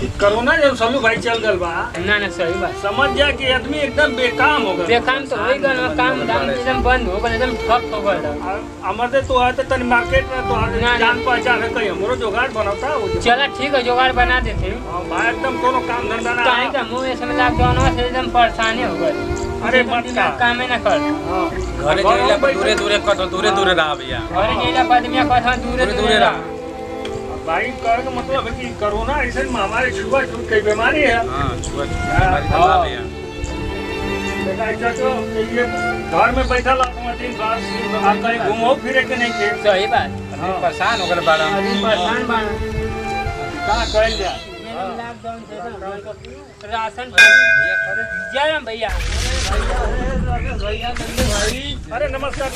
Corona जब सल्लू भाई चल गल बा ना ना सही बात समझ जा कि आदमी एकदम बेकाम हो गल। बेकाम तो हो गल, काम धाम एकदम बंद हो गल, एकदम ठप हो गल। हमर तो आते तनी मार्केट में तो जान पहचान है कहीं हमरो जुगाड़ बनाता हो। चला ठीक है, जुगाड़ बना देते हैं। हां भाई एकदम कोनो काम धंधा ना काहे का मुंह ऐसे में लॉकडाउन से एकदम परेशानी हो गई। अरे मत का काम ही ना कर। घरे जाइला पर दूरे दूरे कत दूरे दूरे रह भैया। घरे जाइला पर आदमी कथा दूरे दूरे रह। भाई कहने का मतलब है कि कोरोना ऐसे महामारी छुआ-छूत की बीमारी है। हां छुआ बीमारी तो बा भैया। बेटा ऐसा तो ये घर में बैठा ला दिन बाद आप कहीं घूमो फिरे के नहीं के। सही बात। परेशान हो गए बाड़ा। अभी परेशान बाड़ा। का कहल जा लॉकडाउन से राशन जय राम भैया। अरे नमस्कार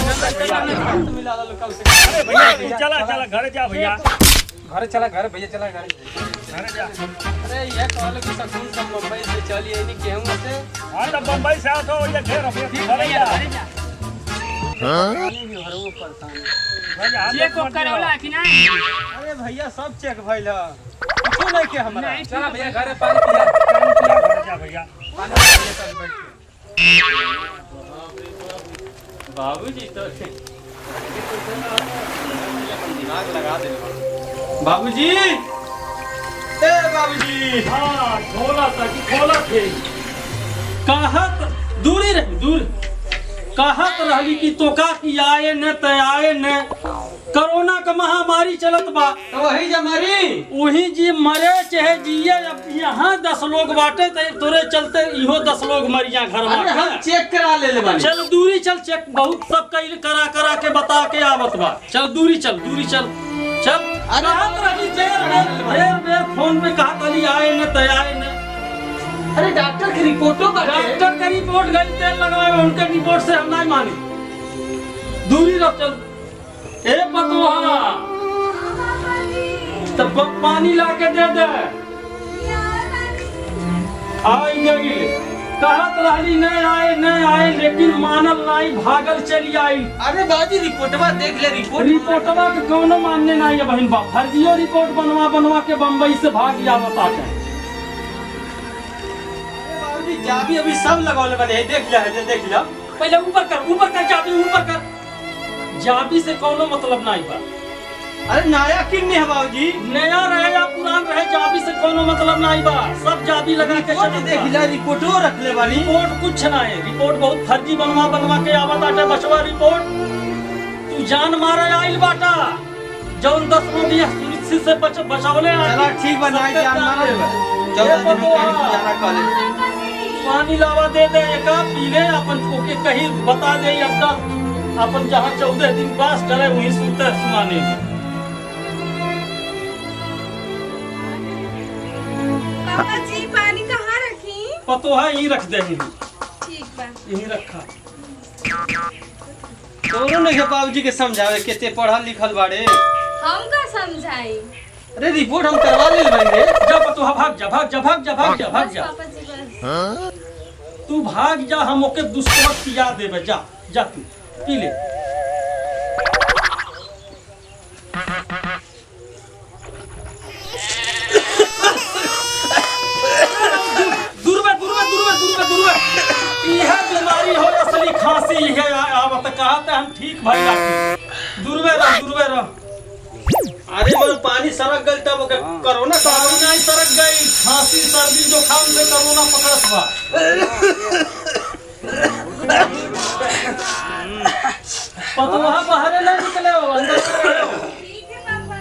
मिला कल से। अरे भैया चला चला घर जा भैया। घर चला घर भैया चला घर जा। अरे ये कहले कि सकून सब मुंबई से चली नहीं केहू से। हां तो बंबई से आओ तो ये घेर अपने घरे जा। हां घरों परेशान चेक को करौला कि नहीं? अरे भैया सब चेक भइल ह कुछ नहीं के हमरा। चला भैया घरे पानी पिया घर जा भैया। पानी पिया सब बैठ के। बाबूजी तो दिमाग लगा दे बाबूजी। ए बाबूजी हां खोला था कि खोला थे। कहत दूरी रही दूर कहत रहली कि तोका की आए न त आए न कोरोना का महामारी चलत बा तो वही जमारी वही जी मरे चाहे जिए। अब यहाँ 10 लोग बाटे तो तोरे चलते इहो 10 लोग मरिया घर अरे हम में। चेक करा ले बानी। चल दूरी चल चेक बहुत सब कई करा करा के बता के आवत बा। चल दूरी चल चल कहत रहली बेर फोन पे कहत रहली आए न त आए न। अरे डॉक्टर की रिपोर्टो बाटे। डॉक्टर का रिपोर्ट गई तेल लगवाए उनके रिपोर्ट से हम नहीं मानी। दूरी रख चल ए पतोहा तब पानी ला के दे दे। आई गई कहत रहली नहीं आए लेकिन मानल नहीं भागल चली आई। अरे बाजी रिपोर्टवा देख ले रिपोर्टवा के कोनो मानने नहीं है बहन बाप। फर्जियो रिपोर्ट बनवा के बम्बई से भाग जा बताते। जाबी अभी सब लगौले बने देख लिया पहले ऊपर कर जाबी ऊपर कर। जाबी से कोनो मतलब नहीं बा। अरे नया किन्ने है बाबूजी। नया रहे या पुरान रहे जाबी से कोनो मतलब नहीं बा। सब जाबी लगा के चल देख लिया रिपोर्टो रख ले बानी। रिपोर्ट कुछ नहीं। रिपोर्ट बहुत फर्जी बनवा के आवत आटे बचवा रिपोर्ट। तू जान मारे आइल बाटा जौन 10 रोगी सुरक्षित से बचावले। चला ठीक बनाई जान मारे 14 दिन में जाना कॉलेज। पानी लावा दे दे एक पी ले अपन ओके कहीं बता दे अपना अपन जहाँ 14 दिन पास करे वहीं सुनते सुनाने। पापा जी पानी कहाँ रखी? पतो है यहीं रख दे। ठीक बा। यहीं रखा। दोनों ने बाबूजी के समझावे केते पढ़ल लिखल बाड़े। हम का समझाई? अरे रिपोर्ट हम करवा ले बंदे। जा पतो भाग जा। बस पापा जी बस। तू भाग जा हम ओके दूसरा पिया देबे। जा तू पी ले। दूर यह बीमारी हो असली खांसी है। आवत कहते हम ठीक भाई दूरवे रह। अरे मन पानी सरक गल तब कोरोना पानी नहीं सरक गई। खांसी सर्दी जुकाम से कोरोना पकड़त बा। पतोहा बाहर नहीं निकले हो अंदर रहो। ठीक है पापा।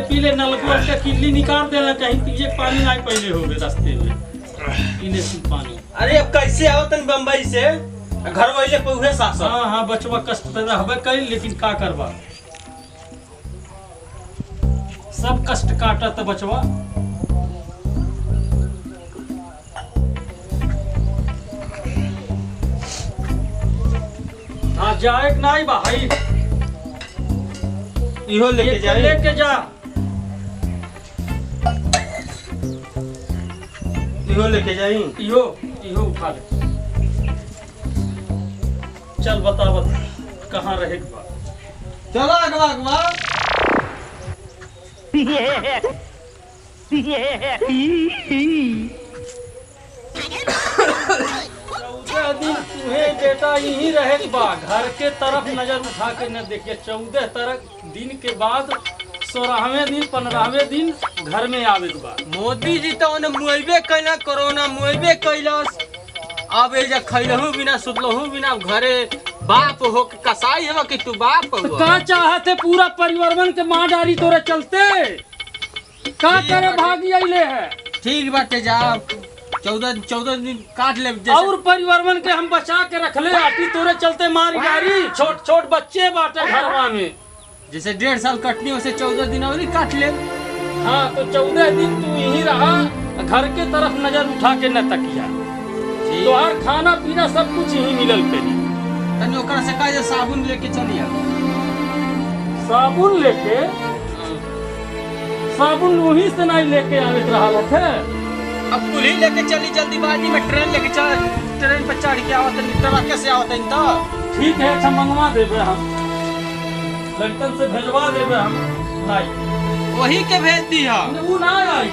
पीले नलकुआ का किल्ली निकाल देना कहीं पिए पानी नहीं पहले हो गए रास्ते में। पीले सिर्फ पानी। अरे अब कैसे आवतन बम्बई से घर वाले पहुए सास। हाँ बचवा कष्ट तो रहबे कई लेकिन का करबा। सब कष्ट काटा तो बचवा। हाँ जाए नहीं भाई। इहो लेके जा। इहो लेके जाई। इहो इहो उठा ले। चल बता कहाँ रहे के बा। चलो अगवा अगवा। चौदह दिन तुम्हें बेटा यहीं रहे के बा। घर के तरफ नजर उठा के न देखिए। 14 दिन के बाद 16वें दिन 15वें दिन घर में आवे के बा। मोदी जी तो उन्हें मुआवजे कैला, कोरोना मुआवजे कैलस। अब ये खैलहू बिना सुतलहू बिना घरे बाप हो के कसाई है कि तू बाप हो। का चाहते पूरा परिवारवन के मार डारी तोरे चलते का करे भागी आइले है। ठीक बाटे जा 14 दिन काट ले और परिवारवन के हम बचा के रख ले। आटी तोरे चलते मार डारी। छोट छोट बच्चे बाटे घरवा में। जैसे 1.5 साल कटनी वैसे 14 दिन और काट ले। हाँ तो 14 दिन तू यहीं रहा। घर के तरफ नजर उठा के न तकिया। तोहार खाना पीना सब कुछ यहीं मिलल करी। तनी ओकरा से कह साबुन लेके चलिया। साबुन लेके? साबुन वहीं से नहीं लेके आवे रहा है। अब पुलिस लेके चली जल्दीबाजी में। ट्रेन लेके चल, ट्रेन पर चढ़ के आवत ट्रक से आवत तो ठीक है। अच्छा मंगवा देवे हम। लंदन से भेजवा देवे हम। नहीं वही के भेज दिया। वो ना आई।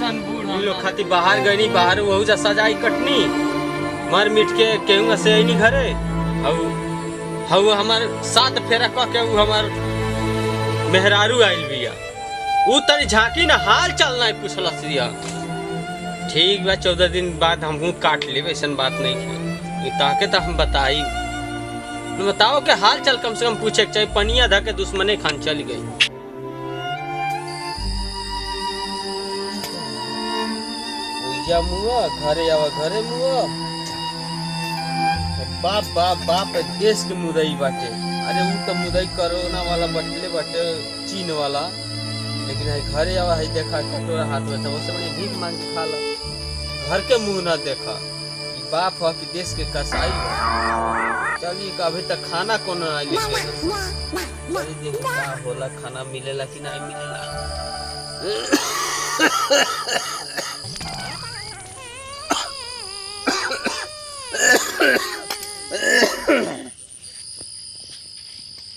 हम लोग खाती बाहर गई, बाहर वहू जा सजाई कटनी मर मिट के केहूँ से आई घरे। हऊ हमार 7 फेरा कह के हमार मेहरारू आइल बिया। ऊ तनी झांकी ना हाल चलना है पूछलस दिया। ठीक बा 14 दिन बाद हमहू काट ले। ऐसा बात नहीं है ताके तो हम बताई। बताओ के हाल चल कम से कम पूछे के चाहिए। पनिया धा के दुश्मने खान चली गई। मुआ घरे आवा घरे मुआ। बाप बाप बाप देश के मुदई बाटे। अरे वो तो मुदई कोरोना वाला बटले बाटे चीन वाला। लेकिन है घरे आवा है देखा कटोरा हाथ में तो उससे बड़ी भीख मांग के खा ला। घर के मुंह ना देखा। बाप हो कि देश के कसाई। चलिए अभी तक खाना कौन ना देखिए का होला। खाना मिलेला कि नहीं मिलेला।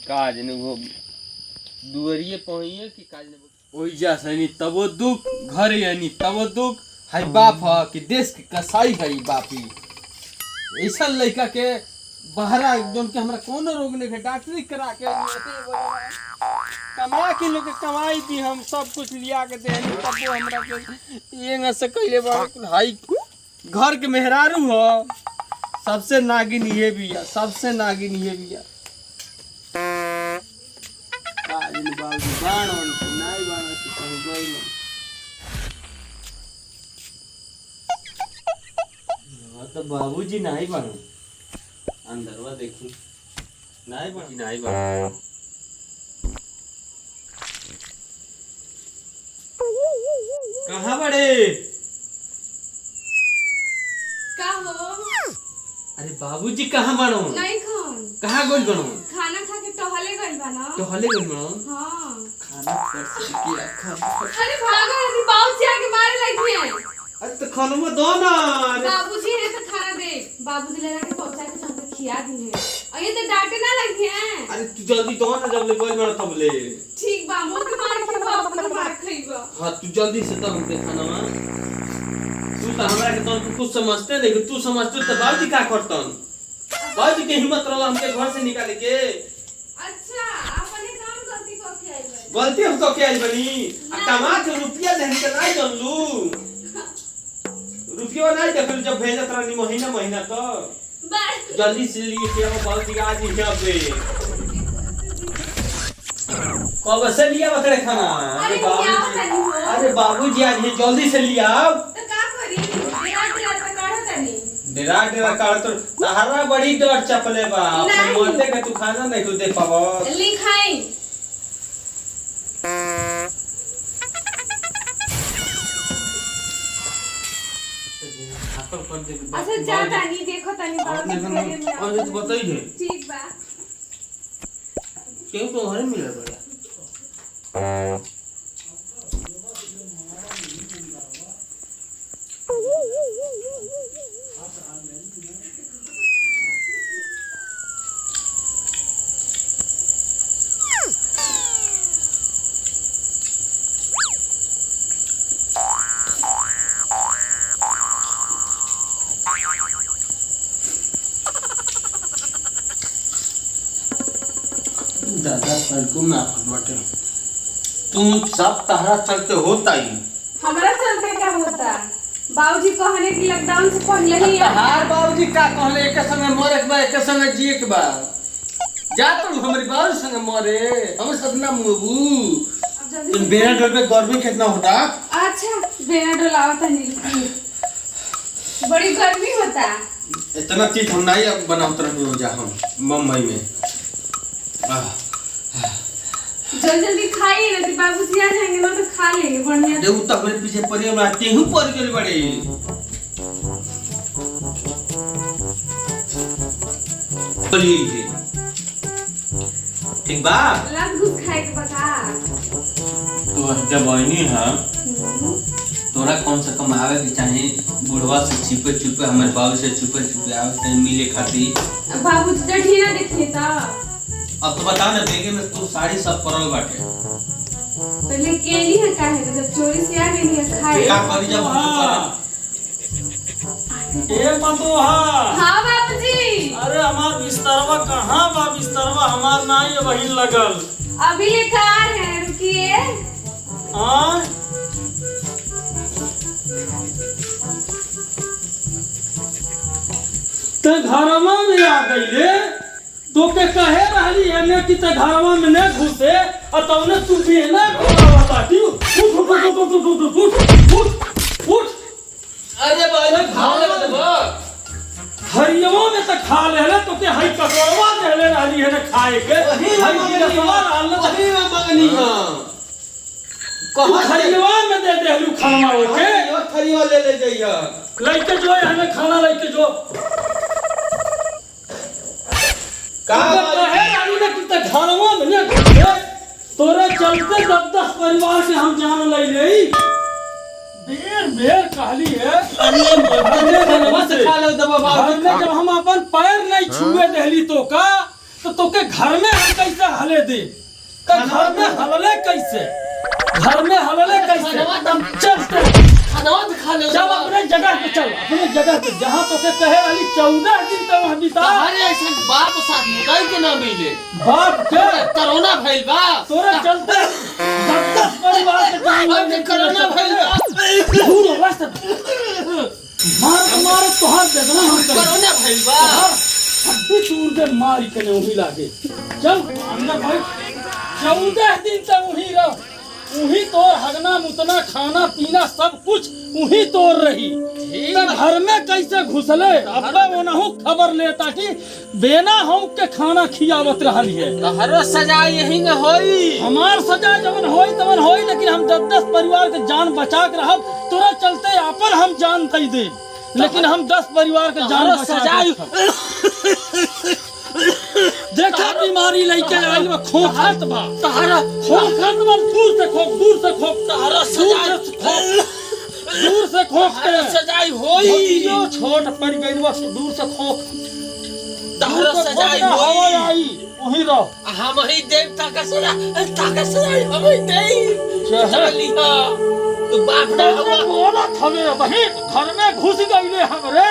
काज ने वो दुवरिये पहुंचे कि काज ने ओई जा सनी तबो दुख घर यानी तबो दुख है। बाप ह कि देश के कसाई है बापी। ऐसा लड़का के बहरा जोन के हमरा कौन रोग ने डॉक्टरी करा के कमा के लोग कमाई दी। हम सब कुछ लिया के दे तब हमरा के ये न से कहले भाई घर के मेहरारू हो। सबसे नागिन ये भी है। सबसे नागिन ये भी है। तो बाबूजी नहीं बनो अंदरवा देखी नहीं बनी नहीं बनो। कहाँ बड़े? का हो? अरे बाबूजी कहाँ बनो? नहीं खान। कहाँ गोल बनो? खाना खा के टहले गइल बा ना। टहले गोल बनो? हां। खाना कैसे किया खा? अरे भागो यदि बाबूजी आके मारे लगी है। अरे तो खाना में दो ना। बाबूजी है तो खाना दे। बाबूजी ले जाके पहुंचा के तुमको खिया दी है। और ये तो डांटे ना लगी है। अरे तू जल्दी दो ना जब ले गोल बनो तब ले। ठीक बा मुंह के मार के बाबू के मार खइबा। हां तू जल्दी से तब हमके खाना में। तू तो हमरा के तो कुछ समझते नहीं। तू समझते तो बाबूजी का करतन। बाबूजी के हिम्मत रहला हमके घर से निकाले के। अच्छा अपने काम गलती को के आइल बा। गलती हम तो के आइल बनी। आ कमा के रुपया देने के नहीं जानलू। रुपया नहीं देखल जब भेजत रहनी महीना महीना तो जल्दी से लिए के हम बाबूजी आज ही जाबे। कब से लिया बकरे खाना? अरे बाबूजी आज ही जल्दी से लिया। तो का करी? डेरा काढ़ तनी। डेरा काढ़ तो तहरा बड़ी डर चपले बा। अपने मरते के तू खाना नहीं दे पाबो। लिखाई अच्छा जा तानी देखो तानी और तो बताई है। ठीक बा। क्यों तो हरे मिले बड़ा। दादा सड़कों में आफत बाटे। तुम सब तहरा चलते होता ही। हमारा चलते क्या होता? बाबूजी कहने की लॉकडाउन से पहले ही तहार बाबूजी का कहले एक समय मरे के बा एक समय जिए के बा। जा तो हमारी बाबू संग मरे हम सब ना मुबू। तुम बेरा डोल पे गर्मी कितना होता? अच्छा बेरा डोलावता नहीं, बड़ी गर्मी होता। इतना चीज हम नहीं अब बनावत रहे हो जा हम मुंबई में। जल्दी जल्दी खाइए ना, तो बाबूजी आ जाएंगे ना तो खा लेंगे बढ़िया। देव तक मेरे पीछे पड़ी हम आते हूं पर गए बड़े। बोलिए ठीक बा। लग घुस खाए के बता। तो जब आईनी है तोरा कौन सा कमावे के चाहे बुढ़वा से छिपे छुपे हमारे बाबू से छुपे छुपे आवे तने मिले खातिर। बाबूजी तो ढीला देखिए ता। अब तो बता ना बेगे में तू साड़ी सब परल बाटे। पहले केली है काहे जब चोरी से आ गई है खाए। का करी जब ए बंधुआ। हाँ बाबूजी। अरे हमार बिस्तरवा कहाँ बा? बिस्तरवा हमार नहीं वही लगल। अभी लेकर आ रहे हैं, रुकिए। हाँ ते घरवा में आ गईले तो के कहे रहली है ने कि ते घरवा में न घुसे और तौने तू बेना बता दी। उठ अरे भाई खा ले देबो। हरियवा में तो खा ले तो के हई कटोरवा दे ले रहली है ने खाए के। हई रसवा डाल अभी मैं मंगनी हां कहा हरियवा में दे देलू खाना ओके। यो खरियो ले ले जइया लइके जो हमें खाना लइके जो का कहे रानी ने कि ते घरवा में न घुसे तोरे चलते 10-10 परिवार के हम जान ले ले। बेर बेर कहली है। अरे बस खा ले देबो बाबू। जब हम अपन पैर नहीं छुए देली तो के घर में हम कैसे हले दे? तो घर में हलले कैसे? घर में हलले कैसे? चल खाना खा ले। जब अपने जगह पे चल, अपने जगह पे जहाँ तो के कहे वाली 14 दिन तो वहाँ बिता। अरे ऐसा बाप साथ मुदाई के ना मिले। बाप के कोरोना भइल बा तोरे चलते 10-10 परिवार के जान अब कोरोना भइल बा। दूर हो बस। मार तोहार बेदना हम कर। कोरोना भइल बा। अभी दूर दे मारी के नहीं लागे। चल अंदर भाई 14 दिन तक वही रहो। वही तोर हगना मुतना खाना पीना सब कुछ वही तोर रही। घर में कैसे घुसले? अब वो नहु खबर लेता कि बेना हम के खाना खियावत रहली है। हर सजा यही न होई। हमार सजा जवन होई तवन होई, लेकिन हम 10-10 परिवार के जान बचा के रहब। तोरा चलते अपन हम जान दे दे, लेकिन हम 10 परिवार के जान बचा के देखा बीमारी लेके आई बा। खोखत बा तहरा खोखत बा। दूर से खोख तहरा दूर से खोख के सजाई होई। छोट पड़ गई बा। दूर से खोख तहरा सजाई होई। आई वही रहो। हम ही देवता का सजा हम ही देव चलिया। तू बाप ना बोला थमे बहिन घर में घुस गईले हमरे।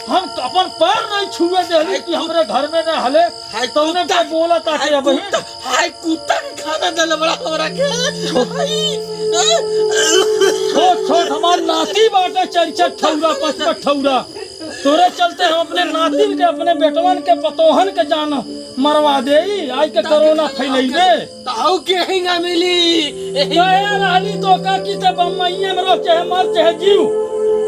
हम अपन पैर नहीं छुए देली कि हमरे घर में न हले। हाय तौने पे बोला ताके बहिन। हाय कुत्ता के खाना देले बड़ा हमरा के। छोट हमार नाती बाटे 4-4 ठौरा 5-5 ठौरा। तोरे चलते हम अपने नाती के अपने बेटवन के पतोहन के जान मरवा दे। आज के कोरोना फैलई दे ताऊ के हिंगा मिली। कहे रहली तो का कि ते बम्मईए में रह चाहे मर चाहे जीव,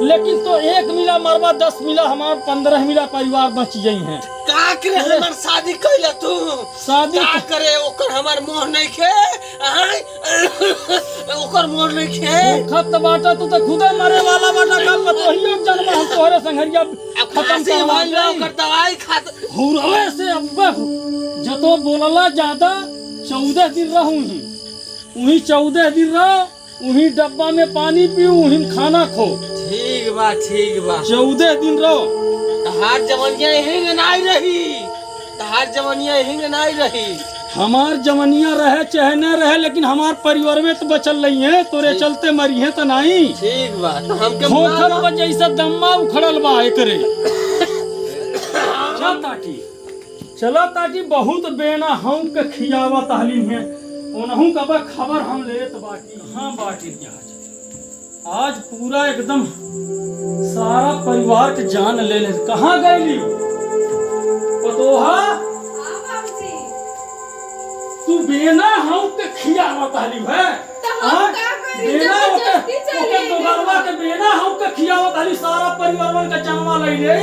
लेकिन तो 1 मिला मरवा 10 मिला हमार 15 मिला परिवार बच गई हैं। का करे हमर शादी कइला तू? शादी का करे ओकर हमर मोह नहीं खे। ओकर मोह नहीं खे। खत बाटा तू तो खुदे मरे वाला बाटा का पतोहियो जन्म हम तोहरे संघरिया खत्म करवा भइल ओकर दवाई खात हुरवे से अब्बे जतो बोलला ज्यादा 14 दिन रहूं ही वही 14 दिन रह वही डब्बा में पानी पीऊ वही खाना खो। ठीक बा 14 दिन रहो। तहार जवनिया हिंग नहीं रही। तहार जवनिया हिंग नहीं रही। हमार जवनिया रहे चाहे न रहे, लेकिन हमार परिवार में तो बचल नहीं है। तोरे चलते मरी है तो नहीं। ठीक बा तो हमके खोखत बजे जैसा दम्मा उखड़ल बा एकरे। चलो ताटी बहुत बेना हम के खियावा ताली है ओनहू कबा खबर हम लेत बाटी हाँ बाटी आज पूरा एकदम सारा परिवार के जान ले ले कहाँ गई पतोहा हाँ बाबूजी। तू बेना हम के खियावा ताली है तो हम का करी जबरदस्ती चली दोगलवा के बेना हम के खियावा ताली सारा परिवार का जनवा ले ले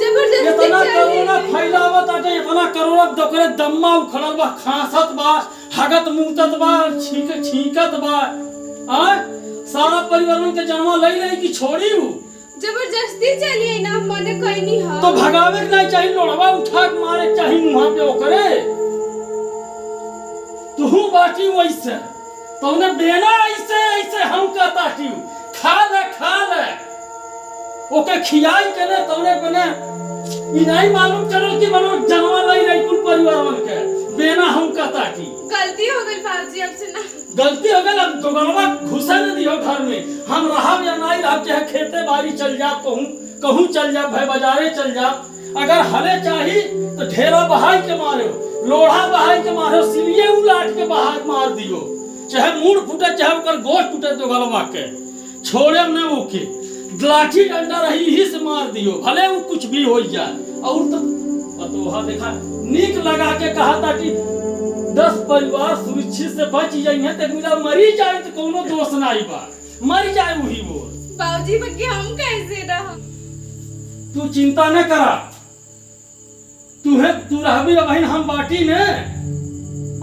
जबरदस्ती इतना करोना चली फैलावत आटे इतना करोना दोकरे दम्मा उखड़ल बा खांसत बा हगत मुतत बा छींकत बा आ सारा परिवार के जनवा ले ले की छोड़ी हूँ जबरदस्ती चलिए ना मने कोई नहीं है तो भगावे के नहीं चाहिए लोड़वा उठा के मारे चाहिए मुंह पे ओकरे तू बाटी वैसे तूने बेना ऐसे ऐसे हम का ताटी खा ले ओके खियाई के ने तूने बने ई नहीं मालूम चलो कि मनो जनवा लाई नहीं कुल परिवार मन के बेना हम का ताटी गलती हो गई बाबूजी आपसे ना गलती हो गई अब दोगलवा घुसा न दियो घर में हम रहा या नहीं रहा चाहे खेते बाड़ी चल जा कहूँ चल जा भाई बाजारे चल जा अगर हले चाही तो ढेरा बहाई के मारो लोढ़ा बहाई के मारो सिलिए उलाट के बाहर मार दियो चाहे मूड़ फूटे चाहे ओकर गोश्त टूटे दोगलवा के छोड़े न ओके लाठी डंडा रही ही से मार दियो भले वो कुछ भी हो जाए और तो पतोहा देखा नीक लगा के कहा था कि 10 परिवार सुरक्षित से बच जाइए तो मिला मरी जाए तो कोनो दोष नहीं बा मर जाए वही वो बाबूजी बल्कि हम कैसे रह तू चिंता न करा तू रहबी अबहिन हम बाटी ने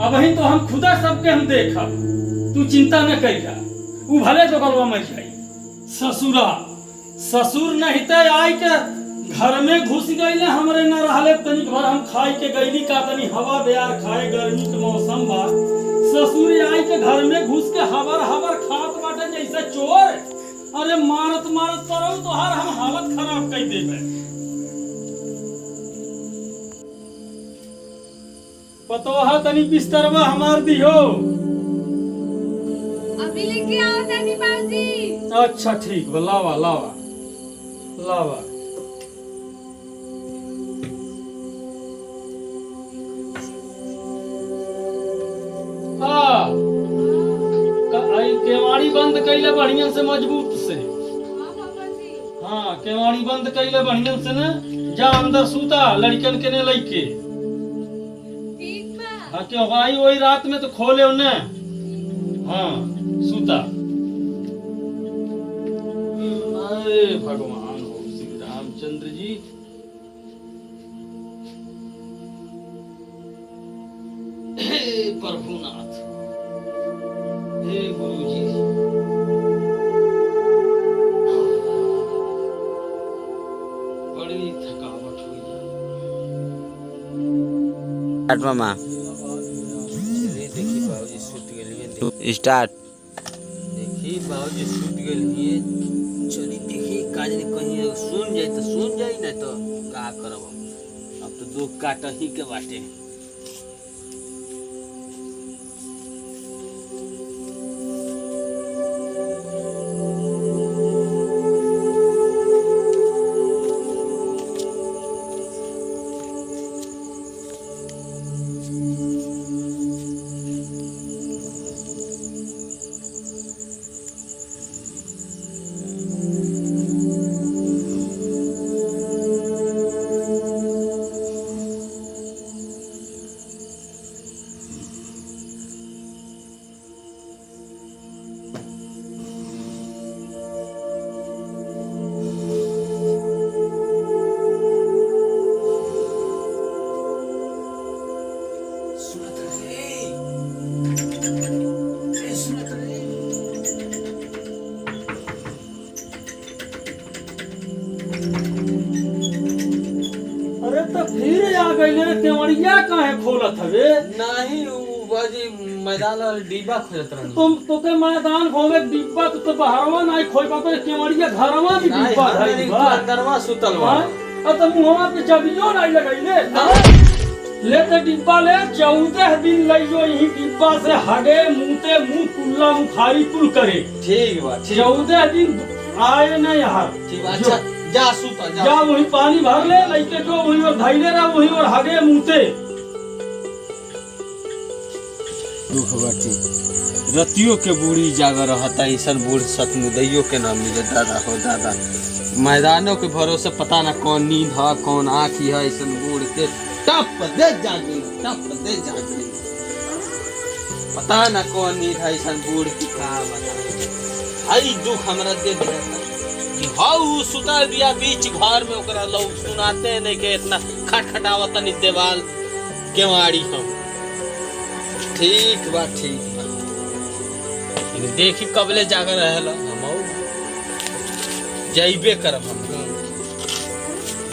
अबहिन तो हम खुदा सबके हम देखा तू चिंता न करिया उ भले तो गलवा मर जाई ससुर नहीं ते आई के घर में घुस गईले हमरे न रहले तनिक भर हम खाई के गईली का तनी हवा बेयार खाए गर्मी के मौसम बा ससुर आई के घर में घुस के हवर खात बाटे जैसे चोर अरे मारत करो तो हर हम हालत खराब कर देबे पतोहा तनी बिस्तरवा हमार दियो अभी लेके आओ तनी बाबूजी अच्छा ठीक बा लावा केवाड़ी बंद कैले बढ़िया से मजबूत से हाँ बाबूजी हाँ केवाड़ी बंद कैले बढ़िया से न जा अंदर सूता लड़कन के ने लइके ठीक बा हाँ क्यों आई वही रात में तो खोले उन्हें हाँ सूता अरे भगवान हो श्री रामचंद्र जी हे प्रभुनाथ हे गुरु जी बड़ी थकावट हुई मामा देखी बाबूजी सुत गेलिए स्टार्ट देखी बाबूजी सुत गेलिए चली देखी काज ने कहीं सुन जाई ना तो का करब अब तो दो काट ही के बाटे अरे तो फिर आ गईले केवड़िया काहे खोलत हवे नहीं बाजी मैदान और डिब्बा खोजत रहनी तुम तो के मैदान घूमे डिब्बा तो बाहरवा नहीं खोल पाते केवड़िया घरवा भी डिब्बा धइल बा अंदरवा सुतल बा अब तो मुहवा पे चबियो नहीं लगइले ले तो डिब्बा ले 14 दिन लइयो यही डिब्बा से हगे मुंहते मुंह कुल्ला मुखारी कुल करे ठीक बा 14 दिन आए न यार ठीक बा अच्छा जा सूता जा वही पानी भर ले लइके जो वही और धैले रह वही और हगे मुते दुख बाटी रतियों के बूढ़ी जागर रहता ऐसा बूढ़ सतमुदैयों के नाम मिले दादा हो दादा मैदानों के भरोसे पता ना कौन नींद है कौन आँखी है ऐसा बूढ़ के टप दे जागे पता ना कौन नींद है ऐसा बूढ़ की कहा बता आई दुख हमरा दे दिया हाउ सुता दिया बीच घर में ओकरा लोग सुनाते नहीं के इतना खटखटावत नहीं देवाल केवाड़ी हम ठीक बा देखी कबले जाकर रहेला हम जइबे करब हम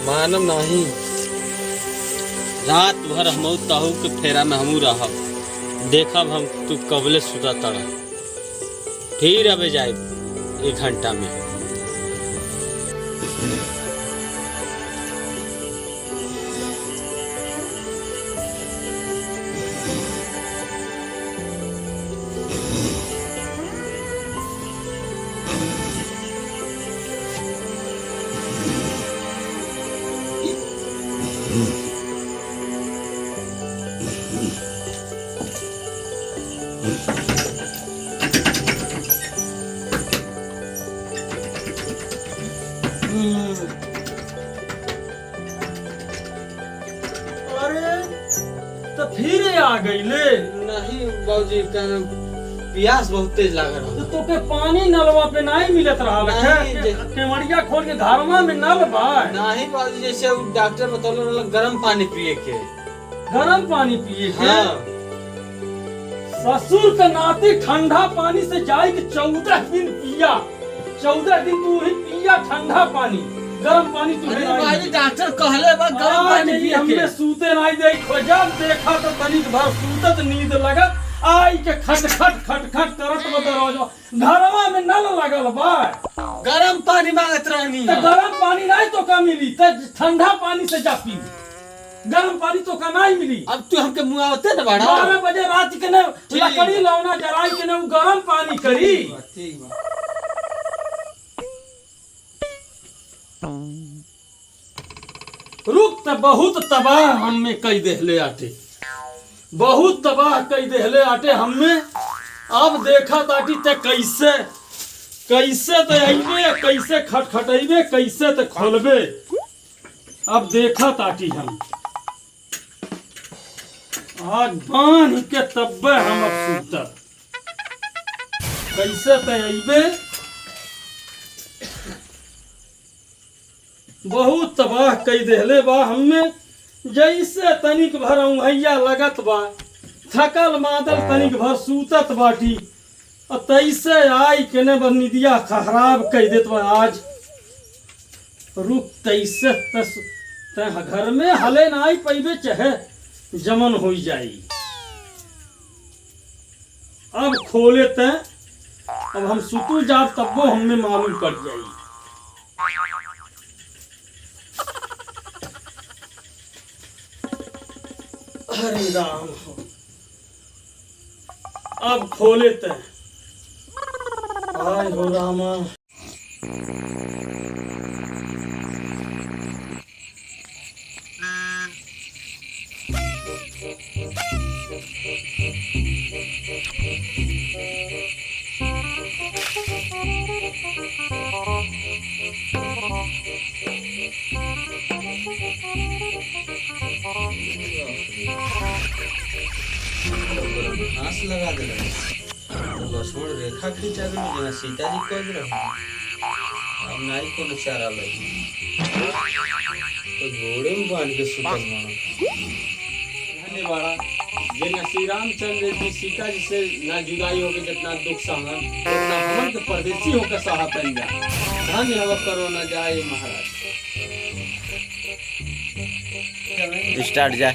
मानम नहीं रात भर हम तहु के फेरा में हमू रहब देखब हम तू कबले सुता तड़ा फिर अबे जाए 1 घंटा में अरे तो फिर आ गई ले नहीं बाबूजी प्यास बहुत तेज लाग रहा तो तोके पानी नलवा पे नहीं मिलत रहा नहीं, केवड़िया खोल के घरवा में नल बा नहीं बाबूजी जैसे डॉक्टर बतौले गर्म पानी पिए के गरम पानी पिए के हाँ ससुर के नाते ठंडा पानी से जाए के 14 दिन पिया 14 दिन तू ही पिया ठंडा पानी गरम पानी तू अरे भाई डॉक्टर कहले बा गरम पानी पिए हमने के सूते नहीं दे जब देखा तो तनिक भर सूतत नींद लगत आई के खट करत दरवाजा घरवा में नल लगल बा गरम पानी मांगत रहनी तो गरम पानी नहीं तो का मिली तो ठंडा पानी से जा पी गरम पानी तो का नहीं मिली अब तू हमके मुआवते न बाड़ा 12 बजे रात के ने लकड़ी लौना जराई के ने गरम पानी करी ठीक बा रुक त बहुत तबाह हमें कई देहले आटे बहुत तबाह कई देहले आटे हमें अब देखा ताटी ते कैसे ते अइबे कैसे खटखटैबे कैसे ते खोलबे अब देखा ताटी हम आज बांध के तब्बे हम अब सूतब कैसे ते अइबे बहुत तबाह कई देहले बा हमें जैसे तनिक भर उंघैया लगत बा थकल मादल तनिक भर सूतत बाटी और तैसे आई के ने निदिया खराब कह देत बा आज रुक तैसे ते घर में हले ना आई पैबे चाहे जमन हो जाई अब खोले ते अब हम सुतू जाब तब्बो हमें मालूम पड़ जाई हरे राम अब खोले ते आय हो रामा घास लगा दे लक्ष्मण रेखा खींचा गई जना सीता जी कह रहे अब नाई को चारा लगी तो घोड़े में बांध के सुतल बड़ा जे न श्री रामचंद्र जी सीता जी से ना जुदाई होके जितना दुख सहन उतना हमन के परदेसी होकर सहतन जा धन्य हव करो न जाए महाराज स्टार्ट जा